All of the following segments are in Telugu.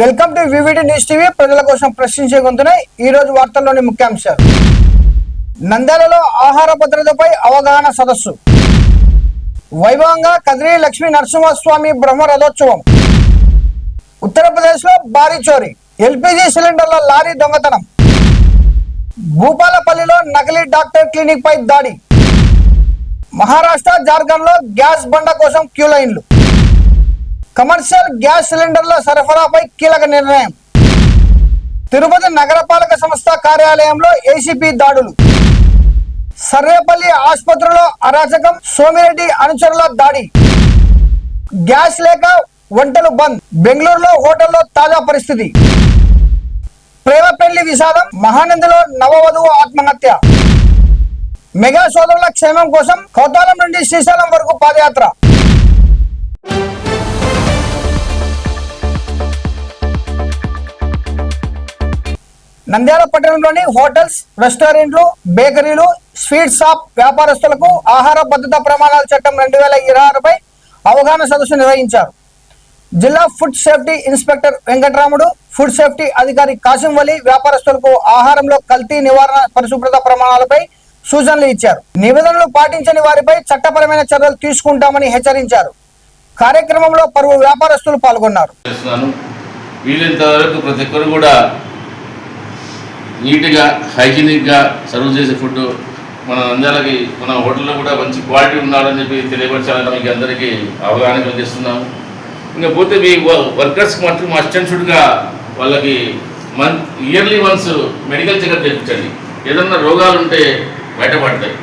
Welcome to VVD news TV. ప్రజల కోసం ప్రశ్నించే గొంతునే ఈ రోజు వార్తల్లోని ముఖ్యాంశాలు. నంద్యాలలో ఆహార భద్రతపై అవగాహన సదస్సు. వైభవంగా కదిరి లక్ష్మీ నరసింహస్వామి బ్రహ్మ రథోత్సవం. ఉత్తరప్రదేశ్ లో భారీ చోరీ, ఎల్పీజీ సిలిండర్ల లారీ దొంగతనం. భూపాలపల్లిలో నకిలీ డాక్టర్ క్లినిక్ పై దాడి. మహారాష్ట్ర జార్ఖండ్ లో గ్యాస్ బండ కోసం క్యూ లైన్లు. కమర్షియల్ గ్యాస్ సిలిండర్ల సరఫరాపై కీలక నిర్ణయం. తిరుపతి నగరపాలక సంస్థ కార్యాలయంలో ఏసీపీ దాడులు. సర్వేపల్లి ఆసుపత్రిలో అరాచకం, సోమిరెడ్డి అనుచరుల దాడి. గ్యాస్ లేక వంటలు బంద్. బెంగళూరులో హోటల్లో తాజా పరిస్థితి. ప్రేమ పెళ్లి విషాదం, మహానందిలో నవవధువు ఆత్మహత్య. మెగా సోదరుల క్షేమం కోసం కోతాలం నుండి శ్రీశైలం వరకు పాదయాత్ర. నంద్యాల పట్టణంలోని హోటల్స్, రెస్టారెంట్లు, బేకరీలు, స్వీట్ షాప్ వ్యాపారస్తులకు ఆహార భద్రతా ప్రమాణాల చట్టం 2026పై అవగాహన సదస్సు నిర్వహించారు. జిల్లా food safety inspector Venkataramudu, food safety అధికారి కాసిం వలి వ్యాపారస్తులకు ఆహారంలో కల్తీ నివారణ, పరిశుభ్రత ప్రమాణాలపై సూచనలు ఇచ్చారు. నిబంధనలు పాటించని వారిపై చట్టపరమైన చర్యలు తీసుకుంటామని హెచ్చరించారు. కార్యక్రమంలో పలువురు వ్యాపారస్తులు పాల్గొన్నారు. నీట్గా హైజీనిక్గా సర్వ్ చేసే ఫుడ్ మన నంద్యాలకి మన హోటల్లో కూడా మంచి క్వాలిటీ ఉన్నారని చెప్పి తెలియపరచాలని మీకు అందరికీ అవగాహన కలిగిస్తున్నాము. ఇంకా పోతే మీ వర్కర్స్కి మటుకు మా అసిస్టెంట్స్గా వాళ్ళకి ఇయర్లీ వన్స్ మెడికల్ చెకప్ చేయించండి. ఏదన్నా రోగాలు ఉంటే బయటపడతాయి.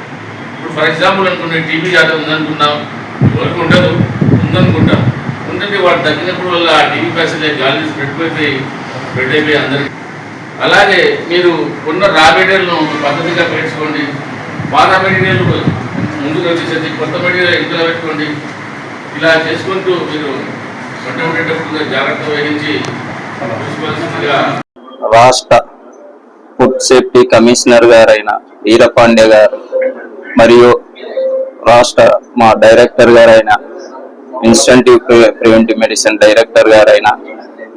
ఇప్పుడు ఫర్ ఎగ్జాంపుల్ అనుకునే టీబీ జాతర ఉందనుకున్నాం, ఎవరికి ఉండదు, ఉందనుకుంటాం. ఉందంటే వాడు తగ్గినప్పుడు వల్ల ఆ టీబీ ప్యాసెంజర్ గాలి స్ప్రెడ్ అయిపోయి అందరికీ. అలాగే మీరు ఉన్న రా మెటీరియల్ను పద్ధతిగా పెట్టుకోండి. పాత మెటీరియల్ ముందుకు వచ్చేసేది, కొత్త మెటీరియల్ ఇంట్లో పెట్టుకోండి. ఇలా చేసుకుంటూ మీరు పంట ఉండేటప్పుడు జాగ్రత్త వహించి చూసుకోవాల్సిందిగా రాష్ట్ర ఫుడ్ సేఫ్టీ కమిషనర్ గారైన వీరపాండ్య గారు మరియు రాష్ట్ర మా డైరెక్టర్ గారైన ఇన్స్టెంటివ్ ప్రివెంటివ్ మెడిసిన్ డైరెక్టర్ గారైన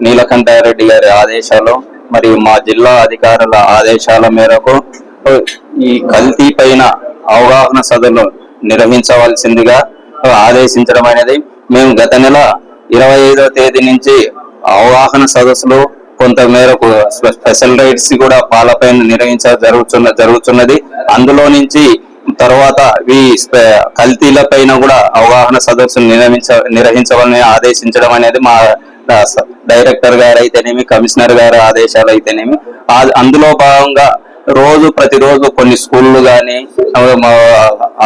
నీలకంఠారెడ్డి గారి ఆదేశాలు మరియు మా జిల్లా అధికారుల ఆదేశాల మేరకు ఈ కల్తీ పైన అవగాహన సదస్సులు నిర్వహించవలసిందిగా ఆదేశించడం అనేది. మేము గత నెల 25వ తేదీ నుంచి అవగాహన సదస్సులు కొంత మేరకు స్పెషల్ రైట్స్ కూడా పాలపైన జరుగుతున్నది. అందులో నుంచి తర్వాత ఈ కల్తీల పైన కూడా అవగాహన సదస్సులు నిర్వహించవాలని ఆదేశించడం అనేది మా డైరెక్టర్ గారు అయితేనేమి, కమిషనర్ గారి ఆదేశాలు అయితేనేమి. అందులో భాగంగా ప్రతిరోజు కొన్ని స్కూళ్ళు కానీ,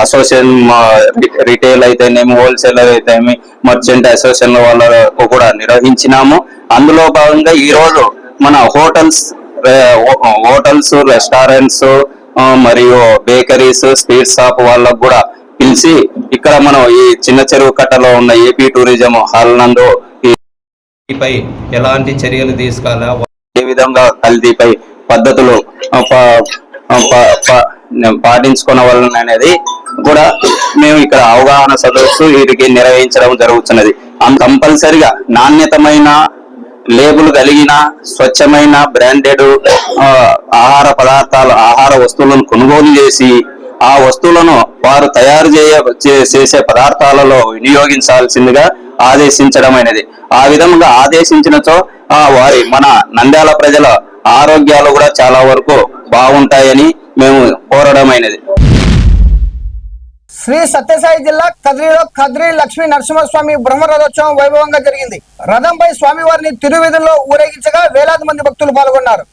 అసోసియేషన్ రిటైల్ అయితేనేమి, హోల్సేలర్ అయితేనేమి, మర్చెంట్ అసోసియేషన్ వాళ్ళకు కూడా నిర్వహించినాము. అందులో భాగంగా ఈ రోజు మన హోటల్స్, రెస్టారెంట్స్ మరియు బేకరీస్, స్వీట్ షాప్ వాళ్ళకు కూడా పిలిచి ఇక్కడ మనం ఈ చిన్న చెరువు కట్టలో ఉన్న ఏపీ టూరిజం హాల్ నందు పై ఎలాంటి చర్యలు తీసుకోవాలా, ఏ విధంగా కల్తీపై పద్ధతులు పాటించుకున్న వాళ్ళని అనేది కూడా మేము ఇక్కడ అవగాహన సదస్సు వీరికి నిర్వహించడం జరుగుతున్నది. కంపల్సరిగా నాణ్యతమైన లేబుల్ కలిగిన స్వచ్ఛమైన బ్రాండెడ్ ఆహార వస్తువులను కొనుగోలు చేసి ఆ వస్తువులను వారు తయారు చేసే పదార్థాలలో వినియోగించాల్సిందిగా ఆదేశించడం అనేది. ఆ విధంగా ఆదేశించినచో మన నంద్యాల ప్రజల ఆరోగ్యాలు కూడా చాలా వరకు బాగుంటాయని మేము కోరడమైనది. శ్రీ సత్యసాయి జిల్లా కదిరిలో కదిరి లక్ష్మీ నరసింహస్వామి బ్రహ్మ రథోత్సవం వైభవంగా జరిగింది. రథంపై స్వామివారిని తిరువీధుల్లో ఊరేగించగా వేలాది మంది భక్తులు పాల్గొన్నారు.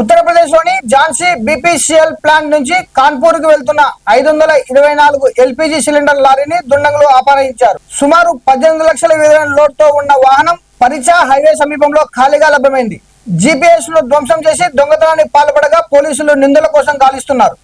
ఉత్తరప్రదేశ్లోని ఝాన్సీ బీపీసీఎల్ ప్లాంట్ నుంచి కాన్పూర్కి వెళ్తున్న 524 ఎల్పీజీ సిలిండర్ లారీని దుండగులు అపహరించారు. సుమారు 18 లక్షల విలువైన లోడ్తో ఉన్న వాహనం పరిచా హైవే సమీపంలో ఖాళీగా లభ్యమైంది. జీపీఎస్ ను ధ్వంసం చేసి దొంగతనానికి పాల్పడగా పోలీసులు నిందితుల కోసం గాలిస్తున్నారు.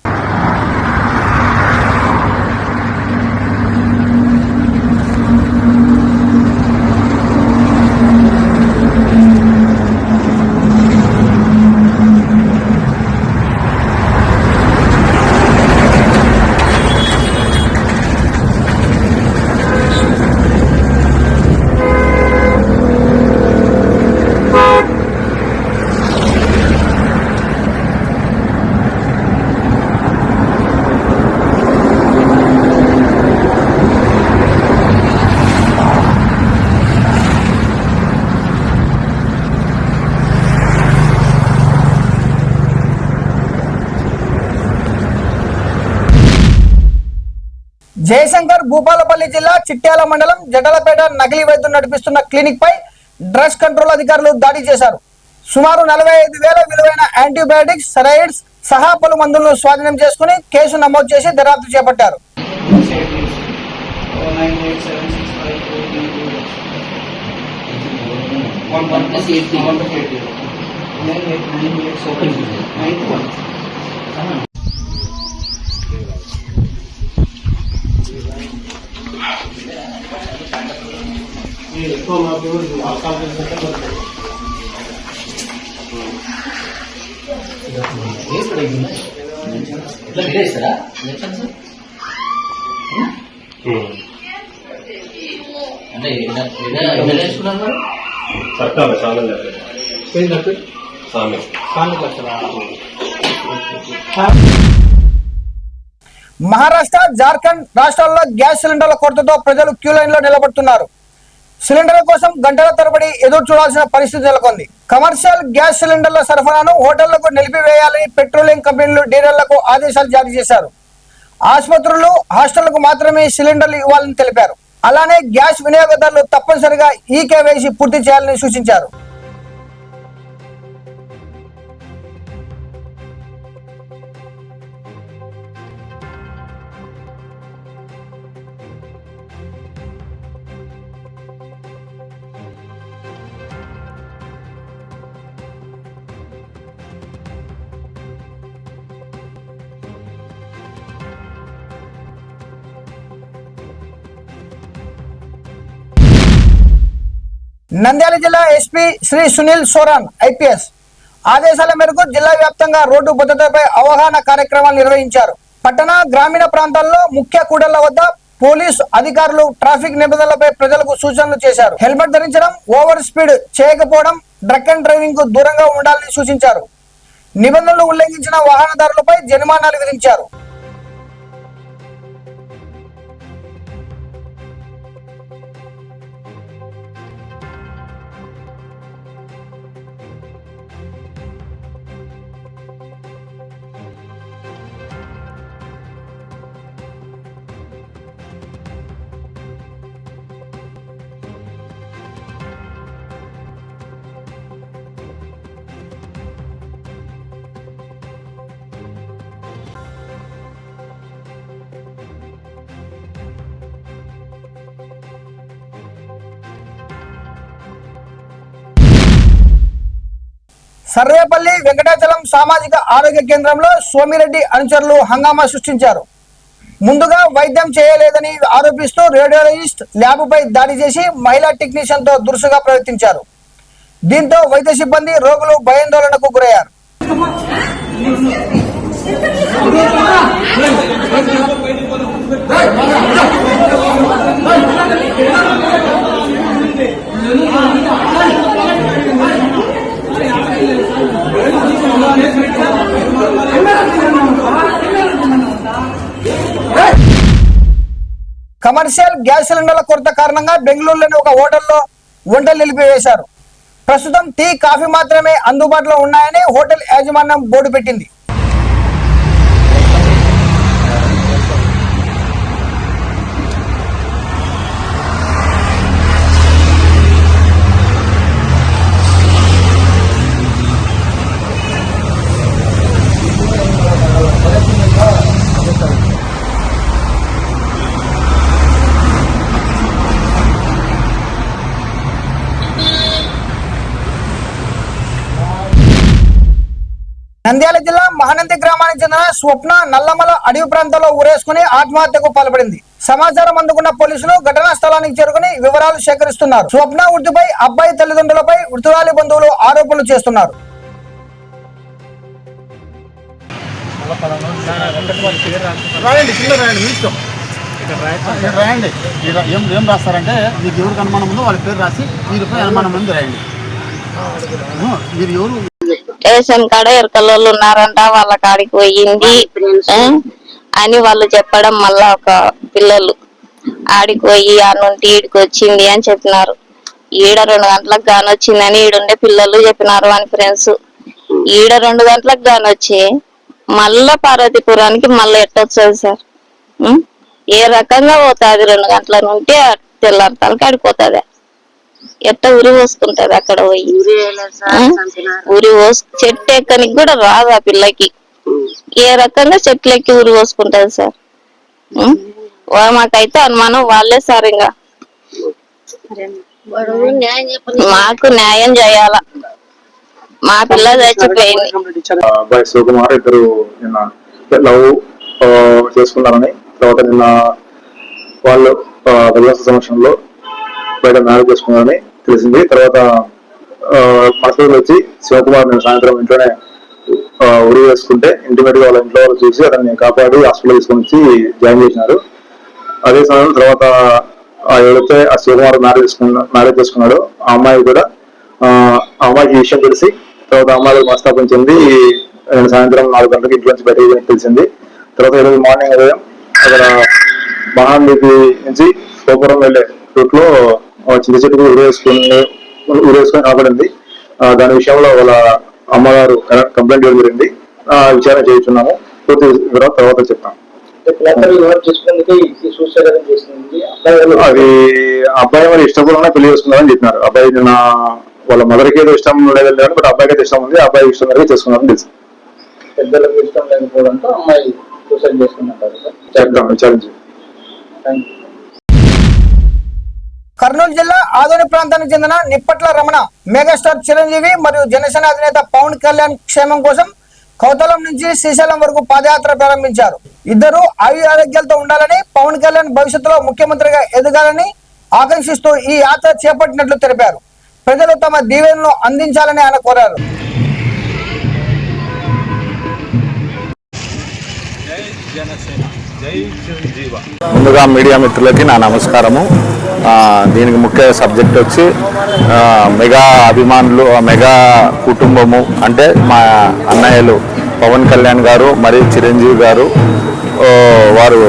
జయశంకర్ భూపాలపల్లి జిల్లా చిట్యాల మండలం జటలపేట నకిలీ వైద్యులు నడిపిస్తున్న క్లినిక్ పై డ్రగ్స్ కంట్రోల్ అధికారులు దాడి చేశారు. సుమారు 45,000 విలువైన యాంటీబయాటిక్స్, స్టెరాయిడ్స్ సహా పలు మందులను స్వాధీనం చేసుకుని కేసు నమోదు చేసి దర్యాప్తు చేపట్టారు. మహారాష్ట్ర, జార్ఖండ్ రాష్ట్రాల్లో గ్యాస్ సిలిండర్ల కొరతతో ప్రజలు క్యూ లైన్ లో నిలబడుతున్నారు. సిలిండర్ల కోసం గంటల తరబడి ఎదురు చూడాల్సిన పరిస్థితి నెలకొంది. కమర్షియల్ గ్యాస్ సిలిండర్ల సరఫరాను హోటళ్లకు నిలిపివేయాలని పెట్రోలియం కంపెనీలు డీలర్లకు ఆదేశాలు జారీ చేశారు. ఆసుపత్రులు, హాస్టళ్లకు మాత్రమే సిలిండర్లు ఇవ్వాలని తెలిపారు. అలానే గ్యాస్ వినియోగదారులు తప్పనిసరిగా ఈకేవైసీ పూర్తి చేయాలని సూచించారు. నంద్యాల జిల్లా ఎస్పీ శ్రీ సునీల్ సోరాన్ ఐపీఎస్ ఆదేశాల మేరకు జిల్లా వ్యాప్తంగా రోడ్డు భద్రతపై అవగాహన కార్యక్రమాలు నిర్వహించారు. పట్టణ, గ్రామీణ ప్రాంతాల్లో ముఖ్య కూడళ్ల వద్ద పోలీసు అధికారులు ట్రాఫిక్ నిబంధనలపై ప్రజలకు సూచనలు చేశారు. హెల్మెట్ ధరించడం, ఓవర్ స్పీడ్ చేయకపోవడం, డ్రంక్ అండ్ డ్రైవింగ్ కు దూరంగా ఉండాలని సూచించారు. నిబంధనలు ఉల్లంఘించిన వాహనదారులపై జరిమానాలు విధించారు. సర్వేపల్లి వెంకటాచలం సామాజిక ఆరోగ్య కేంద్రంలో సోమిరెడ్డి అనుచరులు హంగామా సృష్టించారు. ముందుగా వైద్యం చేయలేదని ఆరోపిస్తూ రేడియాలజిస్ట్ ల్యాబ్పై దాడి చేసి మహిళా టెక్నీషియన్ తో దురుసుగా ప్రవర్తించారు. దీంతో వైద్య సిబ్బంది, రోగులు భయాందోళనకు గురయ్యారు. కమర్షియల్ గ్యాస్ సిలిండర్ల కొరత కారణంగా బెంగళూరులోని ఒక హోటల్లో వంటలు నిలిపివేశారు. ప్రస్తుతం టీ, కాఫీ మాత్రమే అందుబాటులో ఉన్నాయని హోటల్ యాజమాన్యం బోర్డు పెట్టింది. నంద్యాల జిల్లా మహానంది గ్రామానికి చెందిన స్వప్న నల్లమల అడవి ప్రాంతంలో ఊరేసుకుని ఆత్మహత్యకు పాల్పడింది. సమాచారం అందుకున్న పోలీసులు ఘటనా స్థలానికి చేరుకుని వివరాలు సేకరిస్తున్నారు. స్వప్న మృతిపై అబ్బాయి తల్లిదండ్రులపై మృతురాలి బంధువులు ఆరోపణలు చేస్తున్నారు. రాయండి. ఏం రాస్తారంటే మీకు ఎవరికి అనుమానం ఉందో వాళ్ళ పేరు రాసి వీరిపై అనుమానం ఉంది రాయండి. మీరు ఎవరు రేషన్ కాడ ఎరకల్లో ఉన్నారంట, వాళ్ళ కాడికి పోయింది అని వాళ్ళు చెప్పడం, మళ్ళా ఒక పిల్లలు ఆడికి పోయి ఆ నుండి ఈడికి వచ్చింది అని చెప్పినారు. ఈడ 2 గంటలకు గాని వచ్చిందని ఈడుండే పిల్లలు చెప్పినారు అని ఫ్రెండ్స్. ఈడ 2 గంటలకు గాని వచ్చి మళ్ళా పార్వతీపురానికి మళ్ళీ ఎట్టొచ్చదు సార్? ఏ రకంగా పోతుంది? 2 గంటల నుండి తెల్లారతాలకి ఆడిపోతుంది. ఎట్ట ఉరి పోసుకుంటది అక్కడ పోయి? ఉరి చెట్టు ఎక్కనికి కూడా రాదు ఆ పిల్లకి. ఏ రకంగా చెట్లు ఎక్కి ఉరి పోసుకుంటది సార్? మాకైతే అనుమానం వాళ్ళే సార్. ఇంకా మాకు న్యాయం చేయాల. మా పిల్ల చచ్చిపోయింది. అబ్బాయి శివకుమార్ ఇద్దరు నిన్న లవ్ చేసుకున్నారని, తర్వాత నిన్న వాళ్ళు భగవంతు సమక్షంలో బయట మ్యారేజ్ చేసుకున్నారని తెలిసింది. తర్వాత మసూలు వచ్చి శివకుమార్ నేను సాయంత్రం ఇంట్లోనే ఉరి వేసుకుంటే ఇంటిమేట్ గా వాళ్ళ ఇంట్లో వాళ్ళు చూసి అతన్ని కాపాడి హాస్పిటల్ తీసుకొని వచ్చి జాయిన్ చేసినారు. అదే సమయం తర్వాత ఎవరైతే ఆ శివకుమార్ మ్యారేజ్ చేసుకున్నాడో ఆ అమ్మాయి కూడా ఆ అమ్మాయికి ఈ విషయం తెలిసి తర్వాత అమ్మాయిలకు మనస్తాపం చెంది నేను సాయంత్రం 4 గంటలకు ఇంట్లో నుంచి బయటకు తెలిసింది. తర్వాత ఈరోజు మార్నింగ్ ఉదయం అక్కడ మహానందికి నుంచి గోపురం వెళ్లే రూట్ లో చిన్న చెట్టుకు ఊరేసుకొని కనపడింది. దాని విషయంలో వాళ్ళ అమ్మగారు కంప్లైంట్ ఇవ్వడం జరిగింది. విచారణ చేస్తున్నాము. పూర్తి వివరాలు తర్వాత చెప్తాం. అది అబ్బాయి మరి ఇష్టపూర్వకంగా పెళ్లి చేసుకున్నారని చెప్పినారు. అబ్బాయి నిన్న వాళ్ళ మదర్కి ఏదో ఇష్టం లేదని, బట్ అబ్బాయికి అయితే ఇష్టం ఉంది. అబ్బాయి ఇష్టం మేరకు చేసుకున్నారని తెలుసు. పెద్దలకు ఇష్టం లేకపోవడంతో అమ్మాయి సూసైడ్ చేసుకున్నారు. చెప్తాం, విచారించి. కర్నూలు జిల్లా ఆదోని ప్రాంతానికి చెందిన నిప్పట్ల రమణ మెగాస్టార్ చిరంజీవి మరియు జనసేన అధినేత పవన్ కళ్యాణ్ క్షేమం కోసం కౌతలం నుంచి శ్రీశైలం వరకు పాదయాత్ర ప్రారంభించారు. ఇద్దరు ఆరోగ్యాలతో ఉండాలని, పవన్ కళ్యాణ్ భవిష్యత్తులో ముఖ్యమంత్రిగా ఎదగాలని ఆకాంక్షిస్తూ ఈ యాత్ర చేపట్టినట్లు తెలిపారు. ప్రజలు తమ దీవెనలను అందించాలని ఆయన కోరారు. ముందుగా మీడియా మిత్రులకి నా నమస్కారము. దీనికి ముఖ్య సబ్జెక్ట్ వచ్చి మెగా అభిమానులు, మెగా కుటుంబము అంటే మా అన్నయ్యలు పవన్ కళ్యాణ్ గారు మరియు చిరంజీవి గారు వారు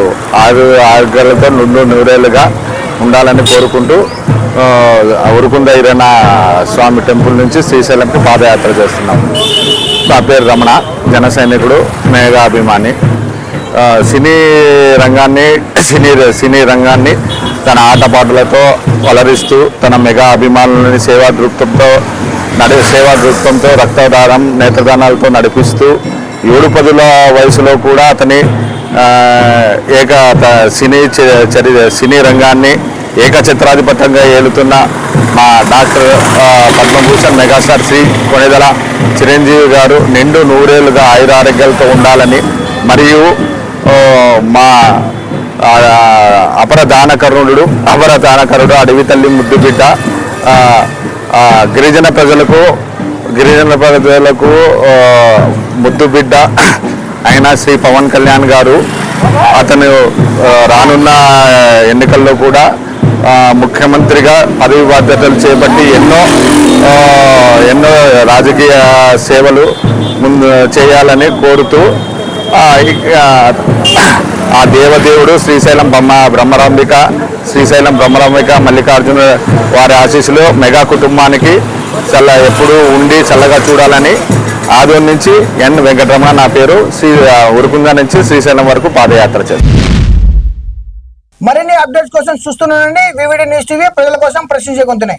ఆరోగ్యాలతో నూరేళ్లుగా ఉండాలని కోరుకుంటూ ఉరుకుంద ఈరణ స్వామి టెంపుల్ నుంచి శ్రీశైలంకి పాదయాత్ర చేస్తున్నాము. నా పేరు రమణ, జన సైనికుడు, మెగా అభిమాని. సినీ రంగాన్ని తన ఆటపాటలతో అలరిస్తూ తన మెగా అభిమానులని సేవా దృక్పథంతో రక్తదానం, నేత్రదానాలతో నడిపిస్తూ 7 వయసులో కూడా అతని సినీ రంగాన్ని ఏకఛత్రాధిపత్యంగా ఏలుతున్న మా డాక్టర్ పద్మభూషణ్ మెగాస్టార్ శ్రీ కొణిదెల చిరంజీవి గారు నిండు 100 ఏళ్లుగా ఆయురారోగ్యాలతో ఉండాలని, మరియు మా అపర దానకరుడు అడవి తల్లి ముద్దు బిడ్డ గిరిజన ప్రజలకు ముద్దు బిడ్డ అయిన శ్రీ పవన్ కళ్యాణ్ గారు అతను రానున్న ఎన్నికల్లో కూడా ముఖ్యమంత్రిగా పదవి బాధ్యతలు చేపట్టి ఎన్నో రాజకీయ సేవలు ముందు చేయాలని కోరుతూ ఆ దేవదేవుడు శ్రీశైలం బ్రహ్మరాంబిక మల్లికార్జున వారి ఆశీస్సులు మెగా కుటుంబానికి ఎప్పుడూ ఉండి చల్లగా చూడాలని ఆదోని నుంచి ఎన్ వెంకటరమణ నా పేరు, ఉరుకుంద నుంచి శ్రీశైలం వరకు పాదయాత్ర చేస్తాను. మరిన్ని అప్డేట్స్ కోసం చూస్తున్నానండి వివిడి న్యూస్ టీవీ, ప్రజల కోసం ప్రశ్నించే గొంతునే.